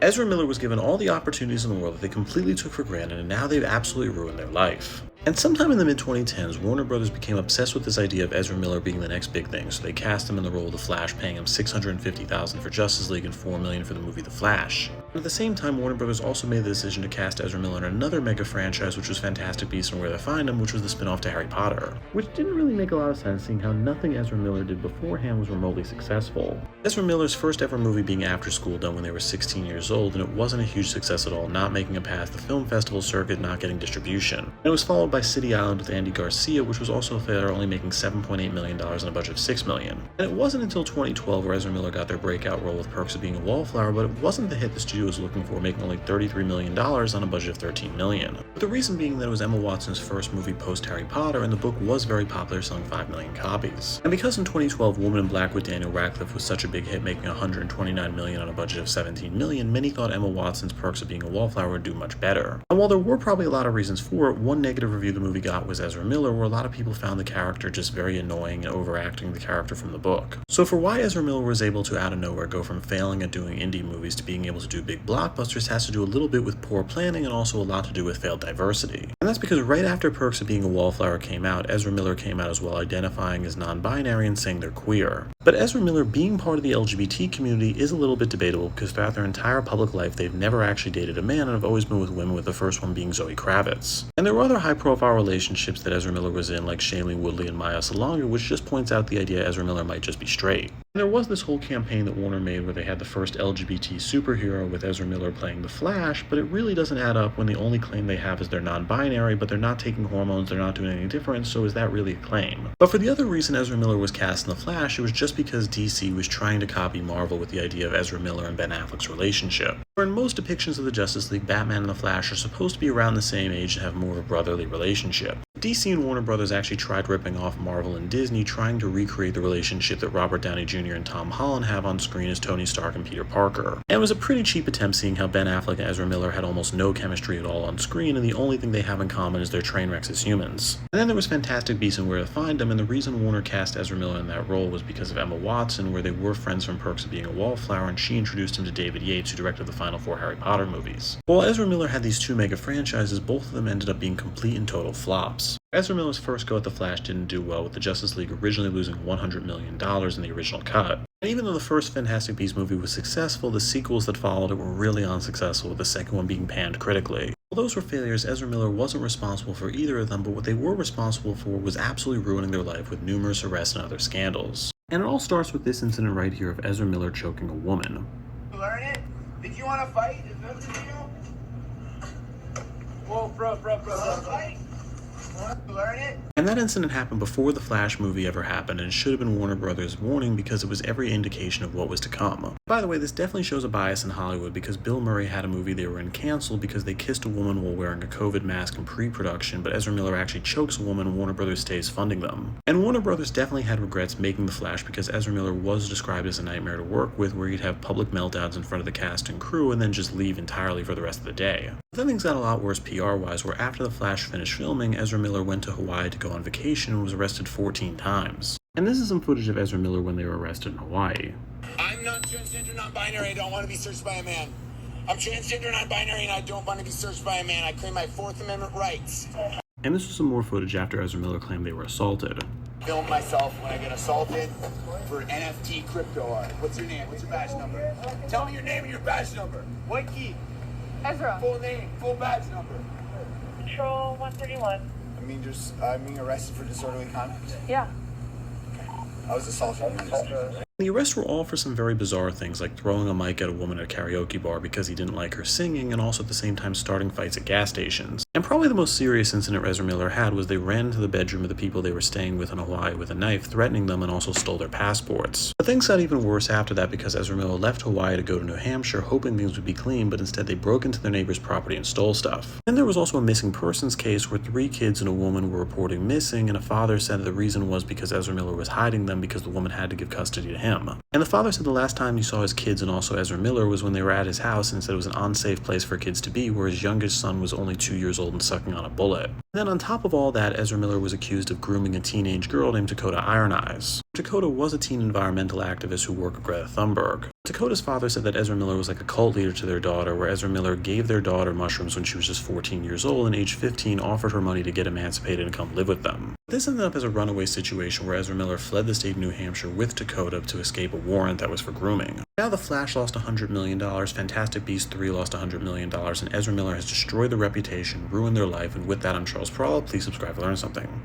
Ezra Miller was given all the opportunities in the world that they completely took for granted, and now they've absolutely ruined their life. And sometime in the mid-2010s, Warner Brothers became obsessed with this idea of Ezra Miller being the next big thing, so they cast him in the role of The Flash, paying him $650,000 for Justice League and $4 million for the movie The Flash. And at the same time, Warner Brothers also made the decision to cast Ezra Miller in another mega franchise, which was Fantastic Beasts and Where They Find Them, which was the spin-off to Harry Potter. Which didn't really make a lot of sense, seeing how nothing Ezra Miller did beforehand was remotely successful. Ezra Miller's first ever movie being After School, done when they were 16 years old, and it wasn't a huge success at all, not making it past the film festival circuit, not getting distribution. And it was followed by City Island with Andy Garcia, which was also a failure, only making $7.8 million on a budget of $6 million. And it wasn't until 2012 where Ezra Miller got their breakout role with Perks of Being a Wallflower, but it wasn't the hit the studio was looking for, making only $33 million on a budget of $13 million. But the reason being that it was Emma Watson's first movie post-Harry Potter, and the book was very popular, selling 5 million copies. And because in 2012 Woman in Black with Daniel Radcliffe was such a big hit, making $129 million on a budget of $17 million, many thought Emma Watson's Perks of Being a Wallflower would do much better. And while there were probably a lot of reasons for it, one negative review the movie got was Ezra Miller, where a lot of people found the character just very annoying and overacting the character from the book. So for why Ezra Miller was able to out of nowhere go from failing at doing indie movies to being able to do big blockbusters has to do a little bit with poor planning and also a lot to do with failed diversity. And that's because right after Perks of Being a Wallflower came out, Ezra Miller came out as well, identifying as non-binary and saying they're queer. But Ezra Miller being part of the LGBT community is a little bit debatable, because throughout their entire public life they've never actually dated a man and have always been with women, with the first one being Zoe Kravitz. And there were other high-profile relationships that Ezra Miller was in, like Shailene Woodley and Maya Salonga, which just points out the idea Ezra Miller might just be straight. And there was this whole campaign that Warner made where they had the first LGBT superhero with Ezra Miller playing the Flash, but it really doesn't add up when the only claim they have is they're non-binary, but they're not taking hormones, they're not doing anything different, so is that really a claim? But for the other reason Ezra Miller was cast in the Flash, it was just because DC was trying to copy Marvel with the idea of Ezra Miller and Ben Affleck's relationship. Where in most depictions of the Justice League, Batman and the Flash are supposed to be around the same age and have more of a brotherly relationship. DC and Warner Brothers actually tried ripping off Marvel and Disney, trying to recreate the relationship that Robert Downey Jr. and Tom Holland have on screen as Tony Stark and Peter Parker. And it was a pretty cheap attempt, seeing how Ben Affleck and Ezra Miller had almost no chemistry at all on screen, and the only thing they have in common is their train wrecks as humans. And then there was Fantastic Beasts and Where to Find Them, and the reason Warner cast Ezra Miller in that role was because of Emma Watson, where they were friends from Perks of Being a Wallflower, and she introduced him to David Yates, who directed the final 4 Harry Potter movies. While Ezra Miller had these 2 mega franchises, both of them ended up being complete and total flops. Ezra Miller's first go at The Flash didn't do well, with the Justice League originally losing $100 million in the original cut. And even though the first Fantastic Beasts movie was successful, the sequels that followed it were really unsuccessful, with the second one being panned critically. While those were failures, Ezra Miller wasn't responsible for either of them, but what they were responsible for was absolutely ruining their life with numerous arrests and other scandals. And it all starts with this incident right here of Ezra Miller choking a woman. Learn it? Did you want to fight? Is that the deal? Whoa, bro. Fight? Want to learn it? And that incident happened before the Flash movie ever happened, and should have been Warner Brothers' warning, because it was every indication of what was to come. By the way, this definitely shows a bias in Hollywood, because Bill Murray had a movie they were in canceled because they kissed a woman while wearing a COVID mask in pre-production, but Ezra Miller actually chokes a woman and Warner Brothers stays funding them. And Warner Brothers definitely had regrets making The Flash, because Ezra Miller was described as a nightmare to work with, where he'd have public meltdowns in front of the cast and crew and then just leave entirely for the rest of the day. But then things got a lot worse PR-wise, where after The Flash finished filming, Ezra Miller went to Hawaii to go on vacation and was arrested 14 times. And this is some footage of Ezra Miller when they were arrested in Hawaii. I'm not transgender, non-binary. I don't want to be searched by a man. I'm transgender, non-binary, and I don't want to be searched by a man. I claim my 4th Amendment rights. And this was some more footage after Ezra Miller claimed they were assaulted. Film myself when I get assaulted for NFT crypto art. What's your name? What's your badge number? Tell me your name and your badge number. What key? Ezra. Full name, full badge number. Control 131. I'm being arrested for disorderly conduct. Yeah. I was assaulted. The arrests were all for some very bizarre things, like throwing a mic at a woman at a karaoke bar because he didn't like her singing, and also at the same time starting fights at gas stations. And probably the most serious incident Ezra Miller had was they ran into the bedroom of the people they were staying with in Hawaii with a knife, threatening them, and also stole their passports. But things got even worse after that, because Ezra Miller left Hawaii to go to New Hampshire, hoping things would be clean, but instead they broke into their neighbor's property and stole stuff. Then there was also a missing persons case where 3 kids and a woman were reporting missing, and a father said that the reason was because Ezra Miller was hiding them because the woman had to give custody to him. And the father said the last time he saw his kids and also Ezra Miller was when they were at his house, and said it was an unsafe place for kids to be, where his youngest son was only 2 years old and sucking on a bullet. And then on top of all that, Ezra Miller was accused of grooming a teenage girl named Dakota Iron Eyes. Dakota was a teen environmental activist who worked with Greta Thunberg. Dakota's father said that Ezra Miller was like a cult leader to their daughter, where Ezra Miller gave their daughter mushrooms when she was just 14 years old, and age 15 offered her money to get emancipated and come live with them. This ended up as a runaway situation where Ezra Miller fled the state of New Hampshire with Dakota to escape a warrant that was for grooming. Now The Flash lost $100 million, Fantastic Beasts 3 lost $100 million, and Ezra Miller has destroyed their reputation, ruined their life, and with that, I'm Charles Peralta. Please subscribe to learn something.